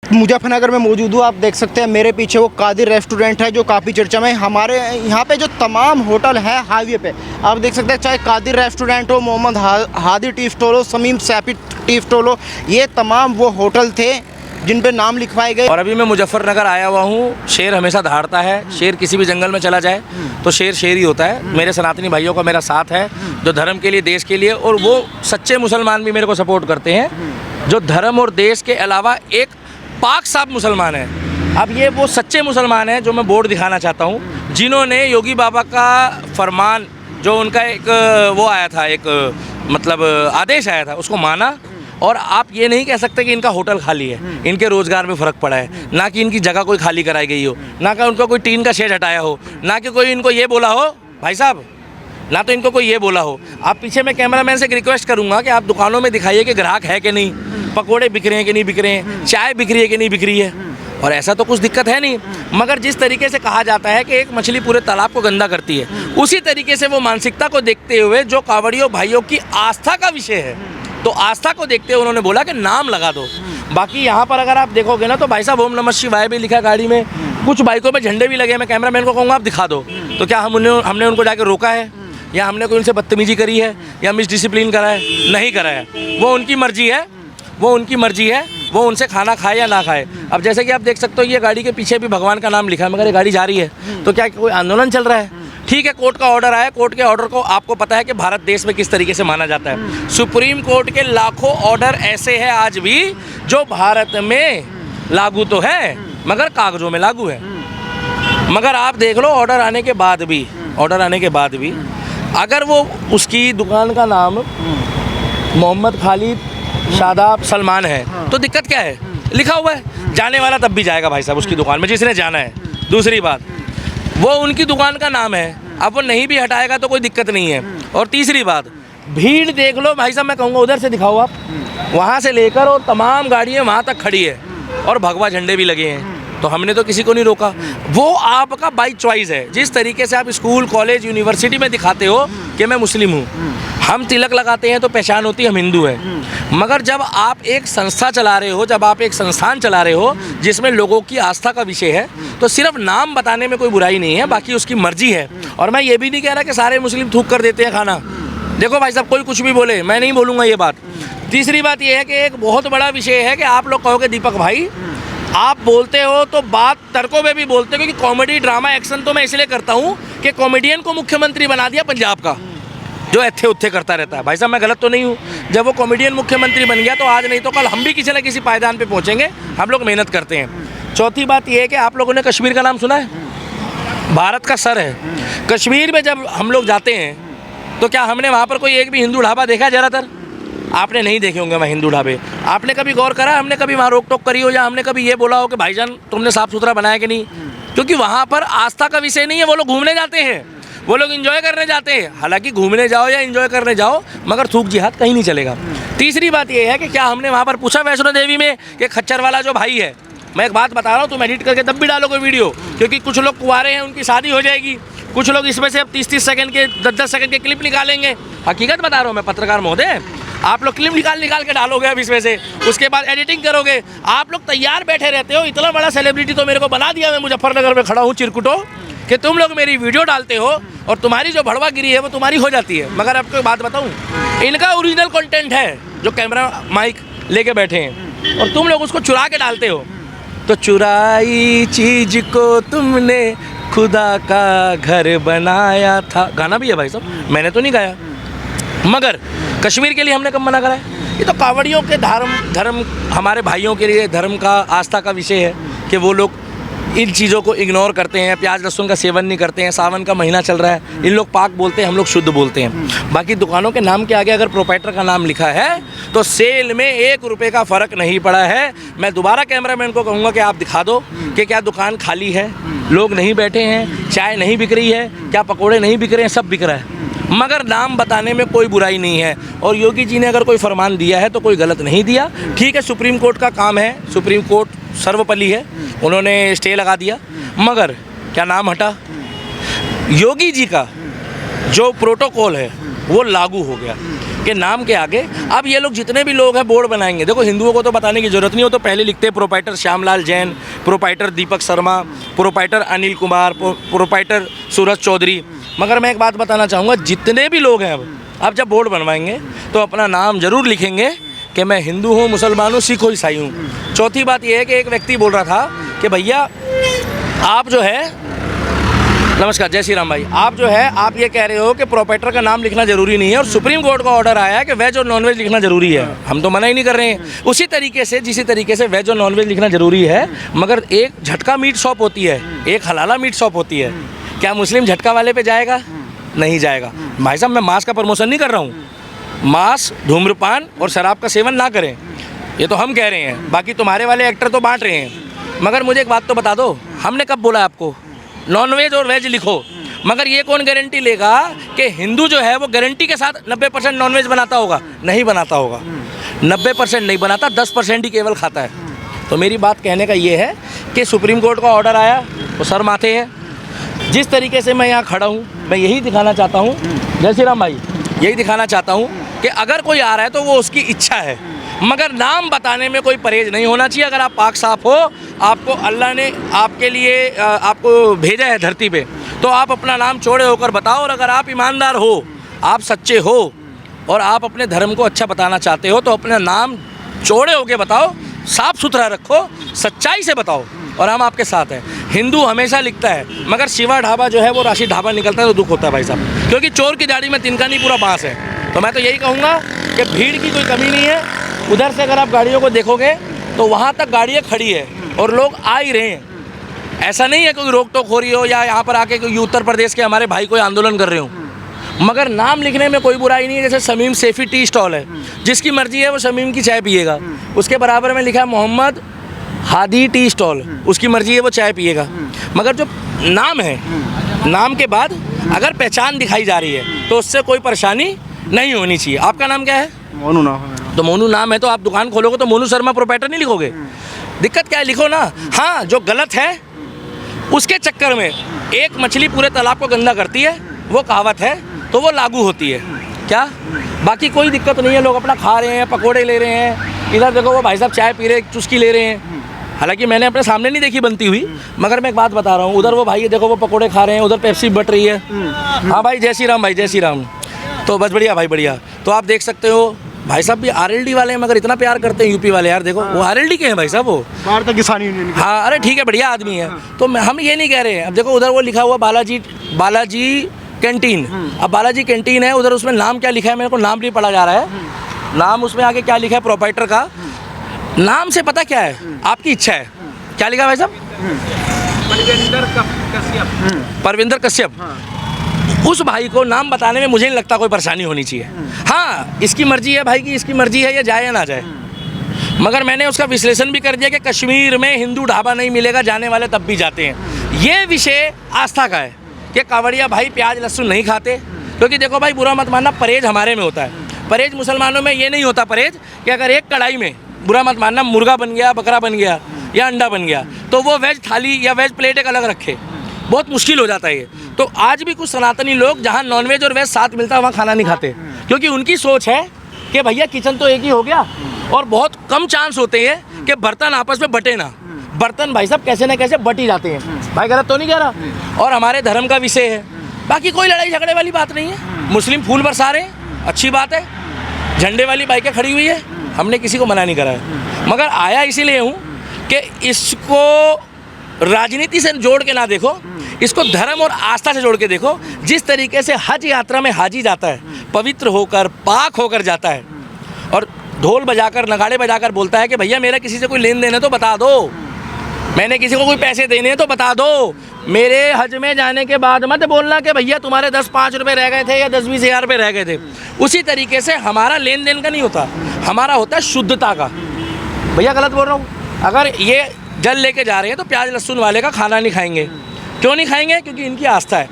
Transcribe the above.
मुजफ्फरनगर में मौजूद हूँ। आप देख सकते हैं मेरे पीछे वो कादिर रेस्टोरेंट है जो काफ़ी चर्चा में। हमारे यहाँ पे जो तमाम होटल है हाईवे पे आप देख सकते हैं, चाहे कादिर रेस्टोरेंट हो, मोहम्मद हादी टी स्टॉल हो, समीम सैफी टी स्टॉल हो, ये तमाम वो होटल थे जिन पे नाम लिखवाए गए। और अभी मैं मुजफ्फरनगर आया हुआ हूँ। शेर हमेशा दहाड़ता है, शेर किसी भी जंगल में चला जाए तो शेर शेर ही होता है। मेरे सनातनी भाइयों का मेरा साथ है जो धर्म के लिए, देश के लिए, और वो सच्चे मुसलमान भी मेरे को सपोर्ट करते हैं जो धर्म और देश के अलावा एक पाक साफ मुसलमान है। अब ये वो सच्चे मुसलमान हैं जो मैं बोर्ड दिखाना चाहता हूँ, जिन्होंने योगी बाबा का फरमान, जो उनका एक वो आया था, एक मतलब आदेश आया था, उसको माना। और आप ये नहीं कह सकते कि इनका होटल खाली है, इनके रोज़गार में फ़र्क पड़ा है, ना कि इनकी जगह कोई खाली कराई गई हो, ना कि उनको कोई टीन का शेड हटाया हो, ना कि कोई इनको ये बोला हो भाई साहब, ना तो इनको कोई ये बोला हो। आप पीछे मैं कैमरामैन से एक रिक्वेस्ट करूंगा कि आप दुकानों में दिखाइए कि ग्राहक है कि नहीं, पकोड़े बिक रहे हैं कि नहीं बिक रहे हैं, चाय बिक रही है कि नहीं बिक रही है, और ऐसा तो कुछ दिक्कत है नहीं। मगर जिस तरीके से कहा जाता है कि एक मछली पूरे तालाब को गंदा करती है, उसी तरीके से वो मानसिकता को देखते हुए जो कांवड़ियों भाइयों की आस्था का विषय है, तो आस्था को देखते हुए उन्होंने बोला कि नाम लगा दो। बाकी यहाँ पर अगर आप देखोगे ना तो भाई साहब ओम नमः शिवाय भी लिखा गाड़ी में, कुछ बाइकों में झंडे भी लगे। मैं कैमरामैन को कहूँगा आप दिखा दो। तो क्या हमने उनको जाकर रोका है, या हमने कोई उनसे बदतमीजी करी है, या मिसडिसिप्लिन करा है? नहीं करा है। वो उनकी मर्जी है, वो उनकी मर्जी है, वो उनसे खाना खाए या ना खाए। अब जैसे कि आप देख सकते हो ये गाड़ी के पीछे भी भगवान का नाम लिखा है, मगर ये गाड़ी जा रही है, तो क्या कोई आंदोलन चल रहा है? ठीक है, कोर्ट का ऑर्डर आया, कोर्ट के ऑर्डर को आपको पता है कि भारत देश में किस तरीके से माना जाता है। सुप्रीम कोर्ट के लाखों ऑर्डर ऐसे हैं आज भी जो भारत में लागू तो है मगर कागजों में लागू है। मगर आप देख लो ऑर्डर आने के बाद भी अगर वो उसकी दुकान का नाम मोहम्मद खालिद शादाब सलमान है तो दिक्कत क्या है? लिखा हुआ है, जाने वाला तब भी जाएगा भाई साहब उसकी दुकान में जिसने जाना है। दूसरी बात, वो उनकी दुकान का नाम है, अब वो नहीं भी हटाएगा तो कोई दिक्कत नहीं है। और तीसरी बात, भीड़ देख लो भाई साहब, मैं कहूँगा उधर से दिखाओ आप, वहाँ से लेकर और तमाम गाड़ियाँ वहाँ तक खड़ी है और भगवा झंडे भी लगे हैं। तो हमने तो किसी को नहीं रोका, वो आपका बाई चॉइस है। जिस तरीके से आप स्कूल, कॉलेज, यूनिवर्सिटी में दिखाते हो कि मैं मुस्लिम हूँ, हम तिलक लगाते हैं तो पहचान होती है हम हिंदू हैं। मगर जब आप एक संस्था चला रहे हो, जब आप एक संस्थान चला रहे हो जिसमें लोगों की आस्था का विषय है, तो सिर्फ नाम बताने में कोई बुराई नहीं है, बाकी उसकी मर्जी है। और मैं ये भी नहीं कह रहा कि सारे मुस्लिम थूक कर देते हैं खाना। देखो भाई साहब, कोई कुछ भी बोले, मैं नहीं बोलूँगा ये बात। तीसरी बात ये है कि एक बहुत बड़ा विषय है कि आप लोग कहोगे दीपक भाई आप बोलते हो तो बात तर्कों में भी बोलते हो, क्योंकि कॉमेडी, ड्रामा, एक्शन तो मैं इसलिए करता हूँ कि कॉमेडियन को मुख्यमंत्री बना दिया पंजाब का, जो एथे उत्थे करता रहता है। भाई साहब मैं गलत तो नहीं हूँ? जब वो कॉमेडियन मुख्यमंत्री बन गया तो आज नहीं तो कल हम भी किसी न किसी पायदान पे पहुँचेंगे। हम लोग मेहनत करते हैं। चौथी बात ये है कि आप लोगों ने कश्मीर का नाम सुना है? भारत का सर है। कश्मीर में जब हम लोग जाते हैं तो क्या हमने वहाँ पर कोई एक भी हिंदू ढाबा देखा है? ज़्यादातर आपने नहीं देखे होंगे वहाँ हिंदू ढाबे। आपने कभी गौर करा हमने कभी वहाँ रोक टोक करी हो, या हमने कभी ये बोला हो कि भाईजान तुमने साफ़ सुथरा बनाया कि नहीं? क्योंकि वहाँ पर आस्था का विषय नहीं है, वो लोग घूमने जाते हैं, वो लोग एंजॉय करने जाते हैं। हालांकि घूमने जाओ या एंजॉय करने जाओ, मगर थूक जिहाद कहीं नहीं चलेगा। तीसरी बात ये है कि क्या हमने वहाँ पर पूछा वैष्णो देवी में कि खच्चर वाला जो भाई है, मैं एक बात बता रहा हूँ, तुम एडिट करके तब भी डालोगे वीडियो, क्योंकि कुछ लोग कुंवारे हैं, उनकी शादी हो जाएगी, कुछ लोग इसमें से अब 30-30 सेकंड के 10-10 सेकंड के क्लिप निकालेंगे। हकीकत बता रहा हूँ मैं, पत्रकार महोदय, आप लोग क्लिप निकाल के डालोगे अब इसमें से, उसके बाद एडिटिंग करोगे। आप लोग तैयार बैठे रहते हो, इतना बड़ा सेलिब्रिटी तो मेरे को बना दिया, मैं मुजफ्फरनगर में खड़ा हूँ चिरकुटो, कि तुम लोग मेरी वीडियो डालते हो और तुम्हारी जो भड़वागिरी है वो तुम्हारी हो जाती है। मगर आपको बात बताऊँ, इनका ओरिजिनल कंटेंट है जो कैमरा माइक लेके बैठे हैं, और तुम लोग उसको चुरा के डालते हो। तो चुराई चीज को तुमने खुदा का घर बनाया था, गाना भी है भाई साहब, मैंने तो नहीं गाया। मगर कश्मीर के लिए हमने कब मना करा है? ये तो कांवड़ियों के धर्म हमारे भाइयों के लिए धर्म का, आस्था का विषय है कि वो लोग इन चीज़ों को इग्नोर करते हैं, प्याज लहसुन का सेवन नहीं करते हैं। सावन का महीना चल रहा है, इन लोग पाक बोलते हैं, हम लोग शुद्ध बोलते हैं। बाकी दुकानों के नाम के आगे अगर प्रोप्राइटर का नाम लिखा है तो सेल में 1 रुपये का फ़र्क नहीं पड़ा है। मैं दोबारा कैमरामैन को कहूँगा कि आप दिखा दो कि क्या दुकान खाली है, लोग नहीं बैठे हैं, चाय नहीं बिक रही है, क्या पकौड़े नहीं बिक रहे हैं, सब बिक रहा है। मगर नाम बताने में कोई बुराई नहीं है। और योगी जी ने अगर कोई फरमान दिया है तो कोई गलत नहीं दिया। ठीक है, सुप्रीम कोर्ट का काम है, सुप्रीम कोर्ट सर्वपल्ली है, उन्होंने स्टे लगा दिया, मगर क्या नाम हटा? योगी जी का जो प्रोटोकॉल है वो लागू हो गया। के नाम के आगे अब ये लोग जितने भी लोग हैं बोर्ड बनाएंगे। देखो हिंदुओं को तो बताने की जरूरत नहीं, हो तो पहले लिखते proprietor Shyamlal Jain, proprietor Deepak Sharma, proprietor Anil Kumar, proprietor सूरज चौधरी। मगर मैं एक बात बताना चाहूँगा, जितने भी लोग हैं अब जब बोर्ड बनवाएंगे तो अपना नाम जरूर लिखेंगे कि मैं हिंदू हूँ, मुसलमान हूँ, सिख हूँ, ईसाई हूँ। चौथी बात यह है कि एक व्यक्ति बोल रहा था कि भैया आप जो है, नमस्कार जय श्री राम भाई, आप जो है आप ये कह रहे हो कि प्रोपाइटर का नाम लिखना जरूरी नहीं है और सुप्रीम कोर्ट का ऑर्डर आया है कि वेज और नॉनवेज लिखना जरूरी है। हम तो मना ही नहीं कर रहे हैं। उसी तरीके से जिस तरीके से वेज और नॉनवेज लिखना जरूरी है, मगर एक झटका मीट शॉप होती है, एक हलाला मीट शॉप होती है। क्या मुस्लिम झटका वाले पे जाएगा? नहीं जाएगा। भाई साहब मैं मांस का प्रमोशन नहीं कर रहा हूँ, मांस, धूम्रपान और शराब का सेवन ना करें, ये तो हम कह रहे हैं। बाकी तुम्हारे वाले एक्टर तो बांट रहे हैं। मगर मुझे एक बात तो बता दो, हमने कब बोला आपको नॉन वेज और वेज लिखो? मगर ये कौन गारंटी लेगा कि हिंदू जो है वो गारंटी के साथ 90% नॉन वेज बनाता होगा? नहीं बनाता होगा। 90% नहीं बनाता, 10% ही केवल खाता है। तो मेरी बात कहने का ये है कि सुप्रीम कोर्ट का ऑर्डर आया वो सर माथे है। जिस तरीके से मैं यहाँ खड़ा हूँ, मैं यही दिखाना चाहता हूँ, जय श्री राम भाई, यही दिखाना चाहता हूँ कि अगर कोई आ रहा है तो वो उसकी इच्छा है, मगर नाम बताने में कोई परहेज नहीं होना चाहिए। अगर आप पाक साफ हो, आपको अल्लाह ने आपके लिए आपको भेजा है धरती पे, तो आप अपना नाम चौड़े होकर बताओ। और अगर आप ईमानदार हो, आप सच्चे हो और आप अपने धर्म को अच्छा बताना चाहते हो, तो अपना नाम चौड़े होकर बताओ, साफ सुथरा रखो, सच्चाई से बताओ, और हम आपके साथ हैं। हिंदू हमेशा लिखता है, मगर शिवा ढाबा जो है वो राशि ढाबा निकलता है तो दुख होता है भाई साहब, क्योंकि चोर की दाढ़ी में तिनका नहीं पूरा बांस है। तो मैं तो यही कहूँगा कि भीड़ की कोई कमी नहीं है। उधर से अगर आप गाड़ियों को देखोगे तो वहाँ तक गाड़ियाँ खड़ी है और लोग आ ही रहे हैं। ऐसा नहीं है कोई रोक टोक हो रही हो या यहाँ पर आके कोई उत्तर प्रदेश के हमारे भाई कोई आंदोलन कर रहे हो। मगर नाम लिखने में कोई बुराई नहीं है। जैसे शमीम सैफी टी स्टॉल है, जिसकी मर्जी है वो शमीम की चाय पिएगा। उसके बराबर में लिखा है मोहम्मद हादी टी स्टॉल, उसकी मर्जी है वो चाय पिएगा। मगर जो नाम है, नाम के बाद अगर पहचान दिखाई जा रही है तो उससे कोई परेशानी नहीं होनी चाहिए। आपका नाम क्या है? मोनू नाम है मेरा। तो मोनू नाम है तो आप दुकान खोलोगे तो मोनू शर्मा प्रोपाइटर नहीं लिखोगे? दिक्कत क्या है? लिखो ना। हाँ, जो गलत है उसके चक्कर में एक मछली पूरे तालाब को गंदा करती है, वो कहावत है, तो वो लागू होती है। क्या? बाकी कोई दिक्कत नहीं है। लोग अपना खा रहे हैं, पकोड़े ले रहे हैं। इधर देखो वो भाई साहब चाय पी रहे, चुस्की ले रहे हैं। हालांकि मैंने अपने सामने नहीं देखी बनती हुई, मगर मैं एक बात बता रहा हूँ। उधर वो भाई देखो वो पकोड़े खा रहे हैं, उधर पेप्सी बट रही है। हाँ भाई जय श्री राम, भाई जय श्री राम। तो बस बढ़िया भाई बढ़िया। तो आप देख सकते हो भाई साहब भी आरएलडी वाले हैं, मगर इतना प्यार करते हैं यूपी वाले। यार देखो वो आरएलडी के हैं भाई साहब, वो भारतीय किसान यूनियन के। हाँ अरे ठीक है, बढ़िया आदमी है। तो हम ये नहीं कह रहे हैं। अब देखो उधर वो लिखा हुआ बालाजी कैंटीन। अब बालाजी कैंटीन है, उधर उसमें नाम क्या लिखा है मेरे को नाम नहीं पढ़ा जा रहा है। नाम उसमें आगे क्या लिखा है प्रोपाइटर का, नाम से पता क्या है, आपकी इच्छा है। क्या लिखा है भाई साहब? परविंदर कश्यप। उस भाई को नाम बताने में मुझे नहीं लगता कोई परेशानी होनी चाहिए। हाँ, इसकी मर्जी है भाई की, इसकी मर्जी है, ये जाए या ना जाए। मगर मैंने उसका विश्लेषण भी कर दिया कि कश्मीर में हिंदू ढाबा नहीं मिलेगा, जाने वाले तब भी जाते हैं। ये विषय आस्था का है कि कांवड़िया भाई प्याज लहसुन नहीं खाते, क्योंकि देखो भाई बुरा मत मानना, परहेज हमारे में होता है। परहेज मुसलमानों में ये नहीं होता परहेज कि अगर एक कढ़ाई में, बुरा मत मानना, मुर्गा बन गया, बकरा बन गया या अंडा बन गया, तो वो वेज थाली या वेज प्लेट एक अलग रखे, बहुत मुश्किल हो जाता है ये। तो आज भी कुछ सनातनी लोग जहाँ नॉनवेज और वेज साथ मिलता है वहाँ खाना नहीं खाते, क्योंकि उनकी सोच है कि भैया किचन तो एक ही हो गया, और बहुत कम चांस होते हैं कि बर्तन आपस में बटे ना। बर्तन भाई साहब कैसे ना कैसे बट ही जाते हैं। भाई गलत तो नहीं कह रहा, और हमारे धर्म का विषय है। बाकी कोई लड़ाई झगड़े वाली बात नहीं है। मुस्लिम फूल बरसा रहे हैं, अच्छी बात है। झंडे वाली बाइकें खड़ी हुई है, हमने किसी को मना नहीं करा है। मगर आया इसीलिए हूँ कि इसको राजनीति से जोड़ के ना देखो, इसको धर्म और आस्था से जोड़ के देखो। जिस तरीके से हज यात्रा में हाजी जाता है, पवित्र होकर पाक होकर जाता है, और ढोल बजाकर नगाड़े बजाकर बोलता है कि भैया मेरा किसी से कोई लेन देन है तो बता दो, मैंने किसी को कोई पैसे देने हैं तो बता दो। मेरे हज में जाने के बाद मत बोलना कि भैया तुम्हारे 10-5 रुपये रह गए थे या 10-20 हज़ार रुपये रह गए थे। उसी तरीके से हमारा लेन देन का नहीं होता, हमारा होता है शुद्धता का। भैया गलत बोल रहा हूँ? अगर ये जल लेके जा रहे हैं तो प्याज लहसुन वाले का खाना नहीं खाएंगे। क्यों नहीं खाएंगे? क्योंकि इनकी आस्था है।